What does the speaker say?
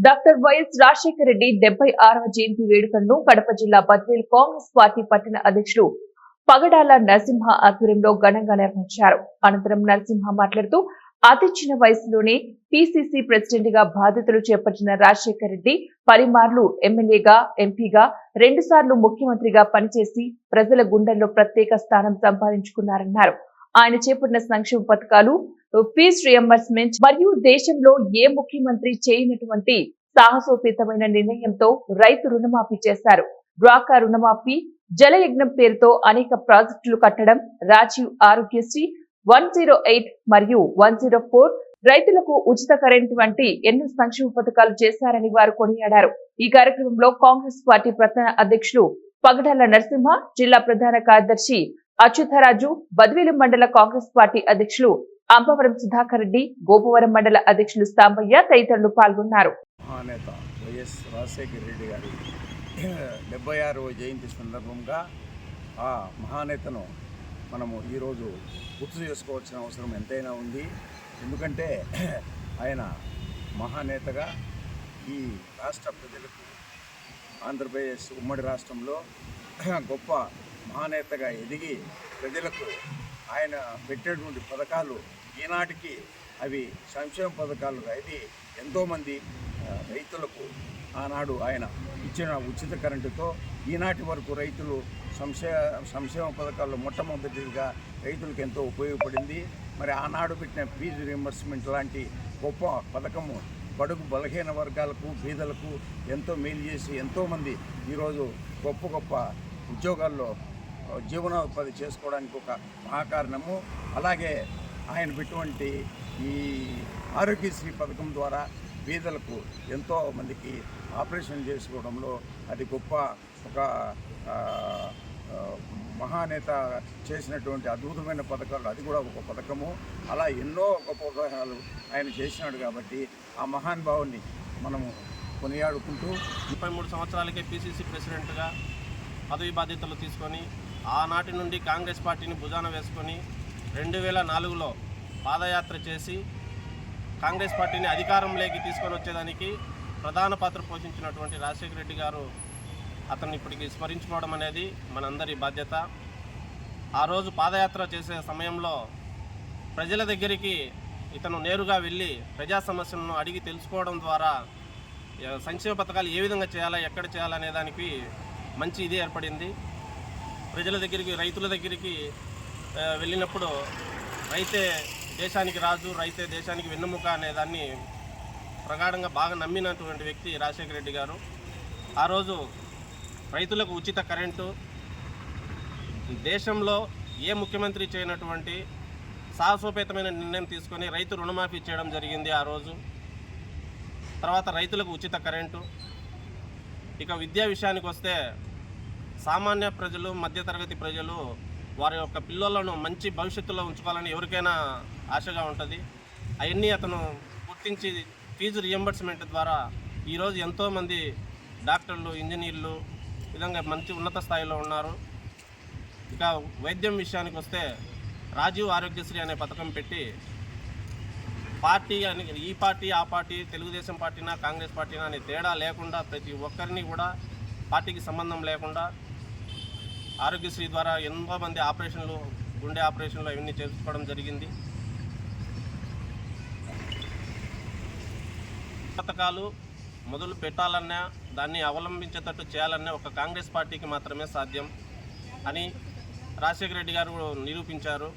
Doctor YS Rajasekhara Reddy 76వ జయంతి వేడుకలను కడప జిల్లా Badvel Congress party పట్టణ అధ్యక్షులు పగడాల నరసింహ ఆధ్వర్యంలో ఘనంగా నిర్వహించారు. అనంతరం నరసింహ మాట్లాడుతూ అతి చిన్న వయసులోనే పిసిసి ప్రెసిడెంట్ గా బాధ్యతలు చేపట్టిన రాజశేఖర రెడ్డి పలుమార్లు ఎమ్మెల్యేగా, ఎంపీగా, 2 సార్లు ముఖ్యమంత్రిగా పనిచేసి ప్రజల గుండెల్లో ప్రత్యేక స్థానం సంపాదించుకున్నారన్నారు. ఆయన చేపట్టిన సంక్షేమ పథకాలు, ఫీజు రియంబర్స్మెంట్ మరియు దేశంలో ఏ ముఖ్యమంత్రి చేయనటువంటి సాహసోపేతమైన నిర్ణయంతో రైతు రుణమాఫీ చేశారు. డ్వాక్రా రుణమాఫీ, జలయజ్ఞం పేరుతో అనేక ప్రాజెక్టులు కట్టడం, రాజీవ్ ఆరోగ్యశ్రీ 108 మరియు 104, రైతులకు ఉచిత కరెంటు వంటి ఎన్నో సంక్షేమ పథకాలు చేశారని వారు కొనియాడారు. ఈ కార్యక్రమంలో కాంగ్రెస్ పార్టీ ప్రధాన అధ్యక్షులు పగడాల నరసింహ, జిల్లా ప్రధాన కార్యదర్శి అచ్యుతరాజు, బద్వేలు మండల కాంగ్రెస్ పార్టీ అధ్యక్షులు అంబవరం సుధాకర్ రెడ్డి, గోపవరం మండల అధ్యక్షులు సాంబయ్య తదితరులు పాల్గొన్నారు. మహానేత వైఎస్ రాజశేఖర రెడ్డి గారి 76వ జయంతి సందర్భంగా ఆ మహానేతను మనము ఈరోజు గుర్తు చేసుకోవాల్సిన అవసరం ఎంతైనా ఉంది. ఎందుకంటే ఆయన మహానేతగా ఈ రాష్ట్ర ప్రజలకు, ఆంధ్రప్రదేశ్ ఉమ్మడి రాష్ట్రంలో గొప్ప మహానేతగా ఎదిగి ప్రజలకు ఆయన పెట్టేటువంటి పథకాలు ఈనాటికి అవి సంక్షేమ పథకాలుగా ఇది ఎంతోమంది రైతులకు ఆనాడు ఆయన ఇచ్చిన ఉచిత కరెంటుతో ఈనాటి వరకు రైతులు సంక్షేమ పథకాల్లో మొట్టమొదటిగా రైతులకు ఎంతో ఉపయోగపడింది. మరి ఆనాడు పెట్టిన ఫీజు రియంబర్స్మెంట్ లాంటి గొప్ప పథకము బడుగు బలహీన వర్గాలకు, పేదలకు ఎంతో మేలు చేసి ఎంతోమంది ఈరోజు గొప్ప గొప్ప ఉద్యోగాల్లో జీవనోపాధి చేసుకోవడానికి ఒక మహాకారణము. అలాగే ఆయన పెటువంటి ఈ ఆరోగ్యశ్రీ పథకం ద్వారా పేదలకు ఎంతో మందికి ఆపరేషన్ చేసుకోవడంలో అది గొప్ప ఒక మహానేత చేసినటువంటి అద్భుతమైన పథకాలు, అది కూడా ఒక పథకము. అలా ఎన్నో గొప్ప పథకాలు ఆయన చేసినాడు కాబట్టి ఆ మహానుభావుని మనము కొనియాడుకుంటూ 33 సంవత్సరాలకే పిసిసి ప్రెసిడెంట్గా పదవి బాధ్యతలు తీసుకొని ఆనాటి నుండి కాంగ్రెస్ పార్టీని భుజాన వేసుకొని 2004లో పాదయాత్ర చేసి కాంగ్రెస్ పార్టీని అధికారంలోకి తీసుకొని వచ్చేదానికి ప్రధాన పాత్ర పోషించినటువంటి రాజశేఖర రెడ్డి గారు అతన్ని ఇప్పటికి స్మరించుకోవడం అనేది మనందరి బాధ్యత. ఆ రోజు పాదయాత్ర చేసే సమయంలో ప్రజల దగ్గరికి ఇతను నేరుగా వెళ్ళి ప్రజా సమస్యలను అడిగి తెలుసుకోవడం ద్వారా సంక్షేమ పథకాలు ఏ విధంగా చేయాలా, ఎక్కడ చేయాలనే దానికి మంచి ఇది ఏర్పడింది. ప్రజల దగ్గరికి, రైతుల దగ్గరికి వెళ్ళినప్పుడు రైతే దేశానికి రాజు, రైతే దేశానికి వెన్నెముక అనే దాన్ని ప్రగాఢంగా బాగా నమ్మినటువంటి వ్యక్తి రాజశేఖర రెడ్డి గారు. ఆ రోజు రైతులకు ఉచిత కరెంటు, దేశంలో ఏ ముఖ్యమంత్రి చేయనటువంటి సాహసోపేతమైన నిర్ణయం తీసుకొని రైతు రుణమాఫీ చేయడం జరిగింది ఆ రోజు. తర్వాత రైతులకు ఉచిత కరెంటు. ఇక విద్యా విషయానికి వస్తే సామాన్య ప్రజలు, మధ్యతరగతి ప్రజలు వారి యొక్క పిల్లలను మంచి భవిష్యత్తులో ఉంచుకోవాలని ఎవరికైనా ఆశగా ఉంటుంది. అవన్నీ అతను గుర్తించి ఫీజు రియంబర్స్మెంట్ ద్వారా ఈరోజు ఎంతోమంది డాక్టర్లు, ఇంజనీర్లు విధంగా మంచి ఉన్నత స్థాయిలో ఉన్నారు. ఇక వైద్యం విషయానికి వస్తే రాజీవ్ ఆరోగ్యశ్రీ అనే పథకం పెట్టి పార్టీ అని, ఈ పార్టీ ఆ పార్టీ, తెలుగుదేశం పార్టీనా కాంగ్రెస్ పార్టీనా అనే తేడా లేకుండా ప్రతి ఒక్కరిని కూడా పార్టీకి సంబంధం లేకుండా ఆరోగ్యశ్రీ ద్వారా ఎంతోమంది ఆపరేషన్లు, గుండె ఆపరేషన్లు అవన్నీ చేసుకోవడం జరిగింది. పథకాలు మొదలు పెట్టాలన్నా, దాన్ని అవలంబించేటట్టు చేయాలన్నా ఒక కాంగ్రెస్ పార్టీకి మాత్రమే సాధ్యం అని రాజశేఖర రెడ్డి గారు నిరూపించారు.